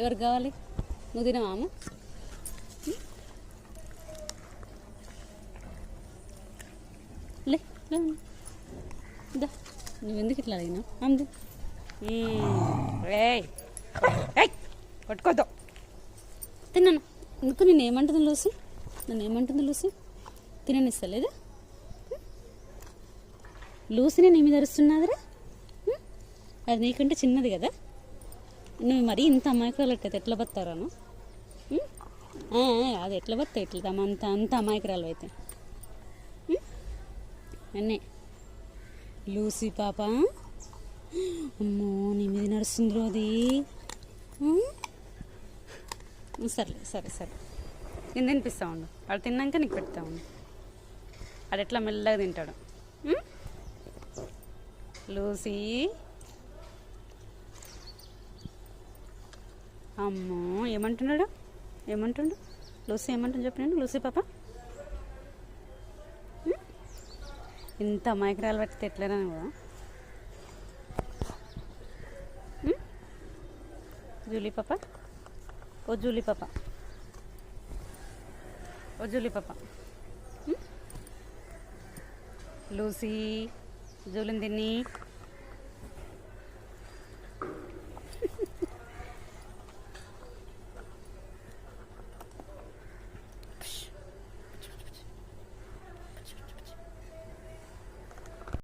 ఎవరు కావాలి? నువ్వు తినవా అమ్మ? లే నువ్వెందుకు ఇట్లా అడిగినావు? అందు పట్టుకోద్దు. తిన్నాను ఎందుకు? నేను ఏమంటుంది లూసి? నన్ను ఏమంటుంది లూసి? తిననిస్తలేదు. లూసిని నీ మీద అరుస్తున్నదిరా. అది నీకంటే చిన్నది కదా. నువ్వు మరీ ఇంత అమాయకురాలు ఎట్లా బతారాను? అది ఎట్లా బతా ఎట్లా అంత అంత అమాయకురాలు అయితే అన్నే లూసి పాప. అమ్మో నీ మీద నడుస్తుంది అది. సర్లే సరే సరే నేను తినిపిస్తా ఉండు. వాడు తిన్నాక నీకు పెడతా ఉండు. వాడు ఎట్లా మెల్లగా తింటాడు. లూసీ అమ్మో ఏమంటున్నాడు? ఏమంటుండు లూసీ? ఏమంటుంది చెప్పినాడు లూసీ పాప? ఇంత అమాయకురాలు పట్టితే ఎట్లనా కూడా. జూలీ పాప, ఓ జూలీ పాప, ఓ జూలీ పాప. లూసీ జూలిని తిని